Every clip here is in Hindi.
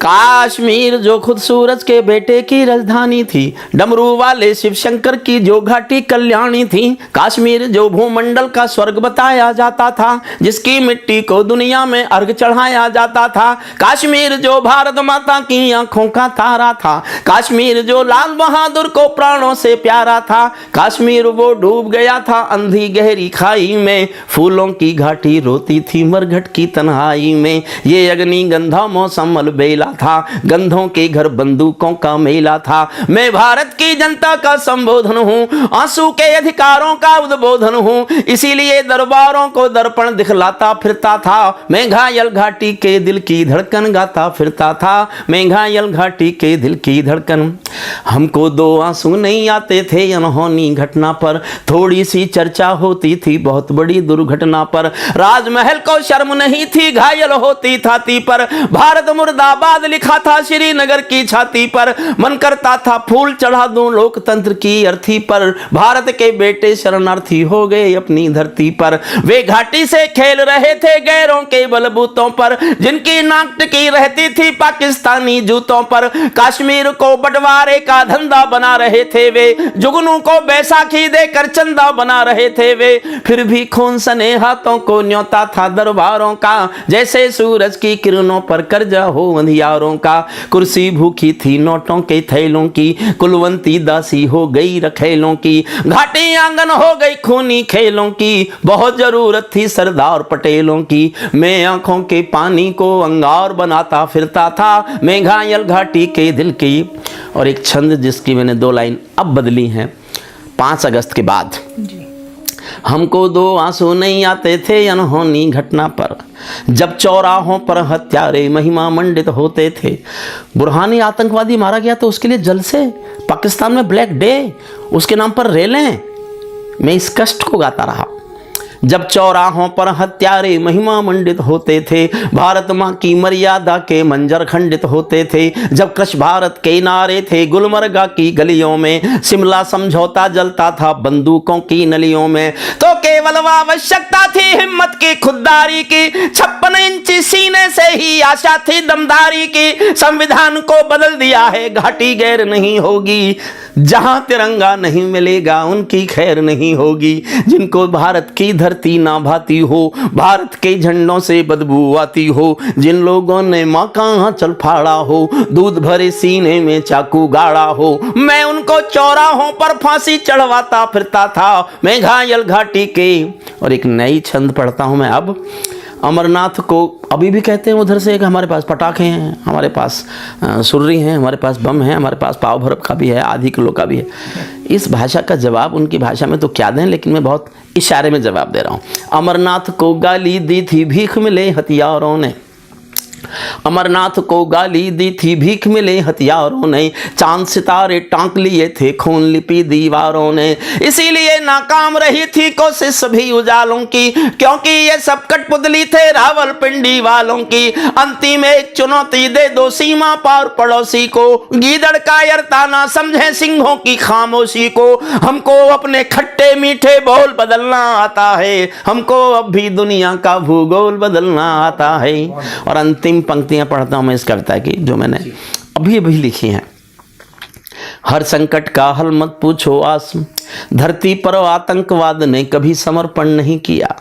काश्मीर जो खुद सूरज के बेटे की राजधानी थी, डमरू वाले शिव शंकर की जो घाटी कल्याणी थी, कश्मीर जो भूमंडल का स्वर्ग बताया जाता था, जिसकी मिट्टी को दुनिया में अर्घ चढ़ाया जाता था, कश्मीर जो भारत माता की आंखों का तारा था, कश्मीर जो लाल बहादुर को प्राणों से प्यारा था, कश्मीर वो डूब गया था अंधी गहरी खाई में, फूलों की घाटी रोती थी मरघट की तन्हाई में, ये अग्नि गंधा मौसम अलबेला था, गंधों के घर बंदूकों का मेला था। मैं भारत की जनता का संबोधन हूँ, आंसू के अधिकारों का उद्बोधन हूँ, इसीलिए दरबारों को दर्पण दिखलाता फिरता था, मैं घायल घाटी के दिल की धड़कन गाता फिरता था, मैं घायल घाटी के दिल की धड़कन। हमको दो आंसू नहीं आते थे अनहोनी घटना पर, थोड़ी सी चर्चा होती थी बहुत बड़ी दुर्घटना पर, राजमहल को शर्म नहीं थी घायल होती छाती पर, भारत मुर्दाबाद लिखा था श्रीनगर की छाती पर, मन करता था फूल चढ़ा दूं लोकतंत्र की अर्थी पर, भारत के बेटे शरणार्थी हो गए अपनी धरती पर, वे घाटी से खेल रहे थे गैरों के बलबूतों पर, जिनकी नाक टिकी रहती थी पाकिस्तानी जूतों पर, कश्मीर को बंटवारे का धंधा बना रहे थे वे, जुगनू को बैसाखी देकर चंदा बना रहे थे वे, फिर भी खून सने हाथों को न्योता था दरबारों का, जैसे सूरज की किरणों पर कर्जा हो अंधियारों का, कुर्सी भूखी थी नोटों के थैलों की, कुलवंती दासी हो गई रखेलों की, घाटी आंगन हो गई खूनी खेलों की, बहुत जरूरत थी सरदार पटेलों की, मैं आंखों के पानी को अंगार बनाता फिरता था, मैं घायल घाटी के दिल की। और एक छंद जिसकी मैंने 2 लाइन अब बदली हैं 5 अगस्त के बाद। हमको दो आंसू नहीं आते थे अनहोनी घटना पर, जब चौराहों पर हत्यारे महिमा मंडित होते थे, बुरहानी आतंकवादी मारा गया तो उसके लिए जलसे, पाकिस्तान में ब्लैक डे, उसके नाम पर रेलें, मैं इस कष्ट को गाता रहा। जब चौराहों पर हत्यारे महिमा मंडित होते थे, भारत माँ की मर्यादा के मंजर खंडित होते थे, जब कृष भारत के नारे थे गुलमर्गा की गलियों में, शिमला समझौता जलता था बंदूकों की नलियों में, तो केवल आवश्यकता थी हिम्मत की खुददारी की, 56 इंची सीने से ही आशा थी दमदारी की, संविधान को बदल दिया है घाटी गैर नहीं होगी, जहां तिरंगा नहीं मिलेगा उनकी खैर नहीं होगी, जिनको भारत की धरती ना भाती हो, भारत के झंडों से बदबू आती हो, जिन लोगों ने माँ का आंचल फाड़ा हो, दूध भरे सीने में चाकू गाड़ा हो, मैं उनको चौराहों पर फांसी चढ़वाता फिरता था, मैं घायल घाटी के। और एक नई छंद पढ़ता हूं मैं अब। अमरनाथ को अभी भी कहते हैं उधर से, कि हमारे पास पटाखे हैं, हमारे पास सुर्री हैं, हमारे पास बम है, हमारे पास पाव भरब का भी है, आधी किलो का भी है। इस भाषा का जवाब उनकी भाषा में तो क्या दें, लेकिन मैं बहुत इशारे में जवाब दे रहा हूँ। अमरनाथ को गाली दी थी भीख मिले हथियारों ने, अमरनाथ को गाली दी थी भीख मिले हथियारों ने, चांद सितारे टांक लिए थे खून लिपि दीवारों ने, इसीलिए नाकाम रही थी कोशिश सभी उजालों की, क्योंकि ये सब कठपुतली थे रावलपिंडी वालों की, अंतिम एक चुनौती दे दो सीमा पार पड़ोसी को, गीदड़ कायरता ना समझे सिंहों की खामोशी को, हमको अपने खट्टे मीठे बोल बदलना आता है, हमको अब भी दुनिया का भूगोल बदलना आता है। और अंतिम पंक्तियां पढ़ता हूं मैं इस कविता की, जो मैंने अभी अभी लिखी हैं। हर संकट का हल मत पूछो आस, धरती पर आतंकवाद ने कभी समर्पण नहीं किया,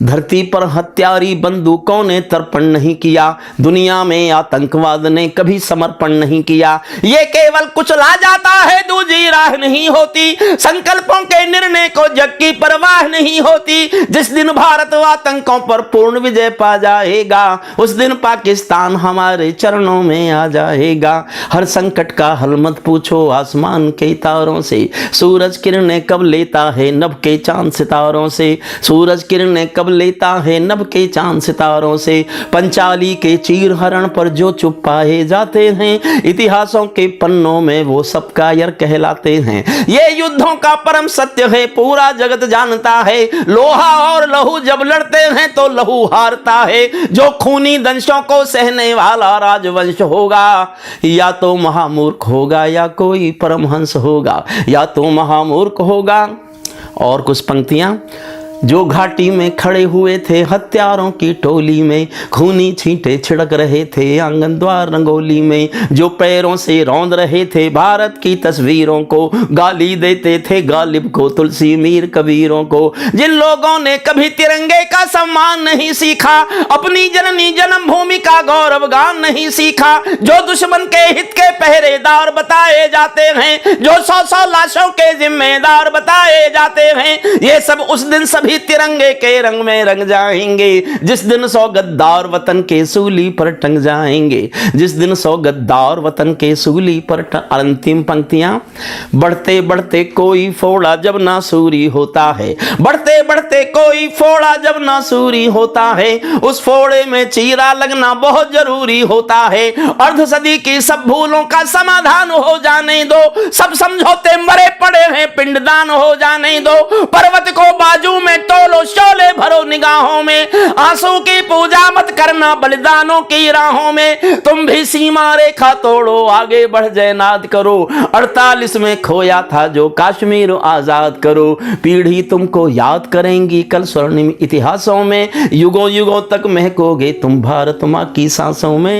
धरती पर हत्यारी बंदूकों ने तर्पण नहीं किया, दुनिया में आतंकवाद ने कभी समर्पण नहीं किया, ये केवल कुचला जाता है दूजी राह नहीं होती, संकल्पों के निर्णय को जग की परवाह नहीं होती, जिस दिन भारत आतंकों पर पूर्ण विजय पा जाएगा, उस दिन पाकिस्तान हमारे चरणों में आ जाएगा। हर संकट का हल मत पूछो आसमान के तारों से, सूरज किरणें कब लेता है नभ के चांद सितारों से, सूरज किरणें कब लेता है नभ के चांद सितारों से, पंचाली के चीर हरण पर जो चुप पाए जाते हैं, इतिहासों के पन्नों में वो सब कायर कहलाते हैं, ये युद्धों का परम सत्य है पूरा जगत जानता है, लोहा और लहू जब लड़ते हैं तो लहू हारता है, जो खूनी दंशों को सहने वाला राजवंश होगा, या तो महामूर्ख होगा या कोई परमहंस होगा, या तो महामूर्ख होगा। और कुछ पंक्तियां, जो घाटी में खड़े हुए थे हत्यारों की टोली में, खूनी छींटे छिड़क रहे थे आंगन द्वार रंगोली में, जो पैरों से रौंद रहे थे भारत की तस्वीरों को, गाली देते थे गालिब को, तुलसी मीर कबीरों को, जिन लोगों ने कभी तिरंगे का सम्मान नहीं सीखा, अपनी जननी जन्मभूमि का गौरव गान नहीं सीखा, जो दुश्मन के हित के पहरेदार बताए जाते हैं, जो 100-100 लाशों के जिम्मेदार बताए जाते हैं, ये सब उस दिन सभी तिरंगे के रंग में रंग जाएंगे, जिस दिन 100 गद्दार वतन के सूली पर टंग जाएंगे, जिस दिन 100 गद्दार वतन के सूली पर अंतिम पंक्तियां, बढ़ते बढ़ते कोई फोड़ा जब ना सूरी होता है, बढ़ते बढ़ते कोई फोड़ा जब ना सूरी होता है, उस फोड़े में चीरा लगना बहुत जरूरी होता है, अर्ध सदी की सब भूलों का समाधान हो जाने दो, सब समझौते मरे पड़े हैं पिंडदान हो जाने दो, पर्वत को बाजू में तोलो शोले भरो निगाहों में, आंसू की पूजा मत करना बलिदानों की राहों में, तुम भी सीमा रेखा तोड़ो आगे बढ़ जयनाद करो, 48 में खोया था जो कश्मीर आजाद करो, पीढ़ी तुमको याद करेंगी कल स्वर्णिम इतिहासों में, युगों युगों तक महकोगे तुम भारत माँ की सांसों में।